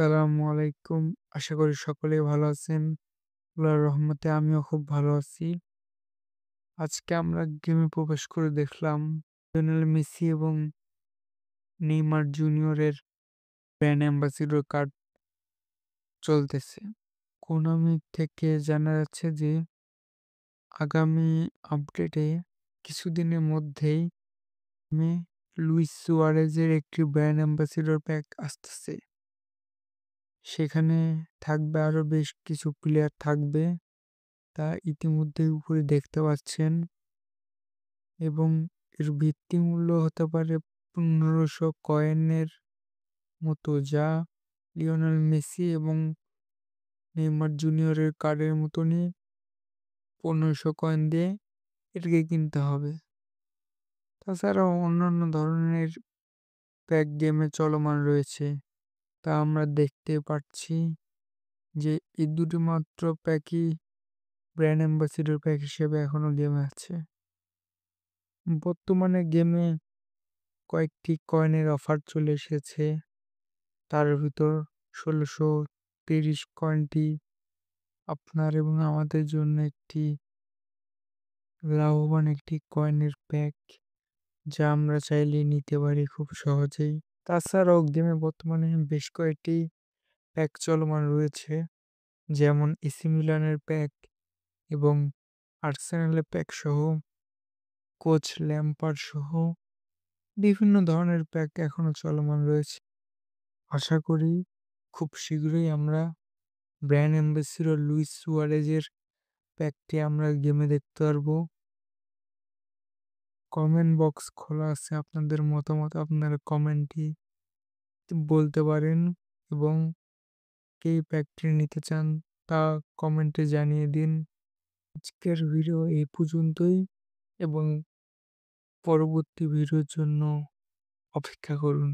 আসসালামু আলাইকুম। আশা করি সকলেই ভালো আছেন। আল্লাহর রহমতে আমিও খুব ভালো আছি। আজকে আমরা গেমে প্রবেশ করে দেখলাম লিওনেল মেসি এবং নেইমার জুনিয়রের ব্র্যান্ড অ্যাম্বাসিডর কার্ড চলতেছে। কোনামি থেকে জানা যাচ্ছে যে আগামী আপডেটে কিছুদিনের মধ্যেই মে লুইস সুয়ারেজের একটি ব্র্যান্ড অ্যাম্বাসিডর প্যাক আসতেছে। সেখানে থাকবে আরো বেশ কিছু প্লেয়ার থাকবে। তা ইতিমধ্যেই উপরে দেখতে পাচ্ছেন এবং এর ভিত্তিমূল্য হতে পারে ১৫০০ কয়েনের মতো, যা লিওনেল মেসি এবং নেইমার জুনিয়রের কার্ডের মতনই ১৫০০ কয়েন দিয়ে এটাকে কিনতে হবে। তাছাড়াও অন্যান্য ধরনের প্যাক গেমে চলমান রয়েছে, তা আমরা দেখতে পাচ্ছি যে এই দুটি মাত্র প্যাকই ব্র্যান্ড অ্যাম্বাসিডর প্যাক হিসেবে এখনো গেমে আছে। বর্তমানে গেমে কয়েকটি কয়েনের অফার চলে এসেছে। তার ভিতর ১৬৩০ কয়েনটি আপনার এবং আমাদের জন্য একটি লাভবান একটি কয়েনের প্যাক, যা আমরা চাইলে নিতে পারি খুব সহজেই। তাছাড়াও গেমে বর্তমানে বেশ কয়েকটি প্যাক চলমান রয়েছে, যেমন এসি মিলানের প্যাক এবং আর্সেনালের প্যাক সহ, কোচ ল্যাম্পার্ড সহ বিভিন্ন ধরনের প্যাক এখনো চলমান রয়েছে। আশা করি খুব শীঘ্রই আমরা ব্র্যান্ড অ্যাম্বাসিডর লুইস সুয়ারেজের প্যাকটি আমরা গেমে দেখতে পারবো। কমেন্ট বক্স খোলা আছে, আপনাদের মতামত আপনারা কমেন্টে বলতে পারেন এবং কে প্যাকটি নিতে চান তা কমেন্টে জানিয়ে দিন। আজকের ভিডিও এই পর্যন্তই এবং পরবর্তী ভিডিওর জন্য অপেক্ষা করুন।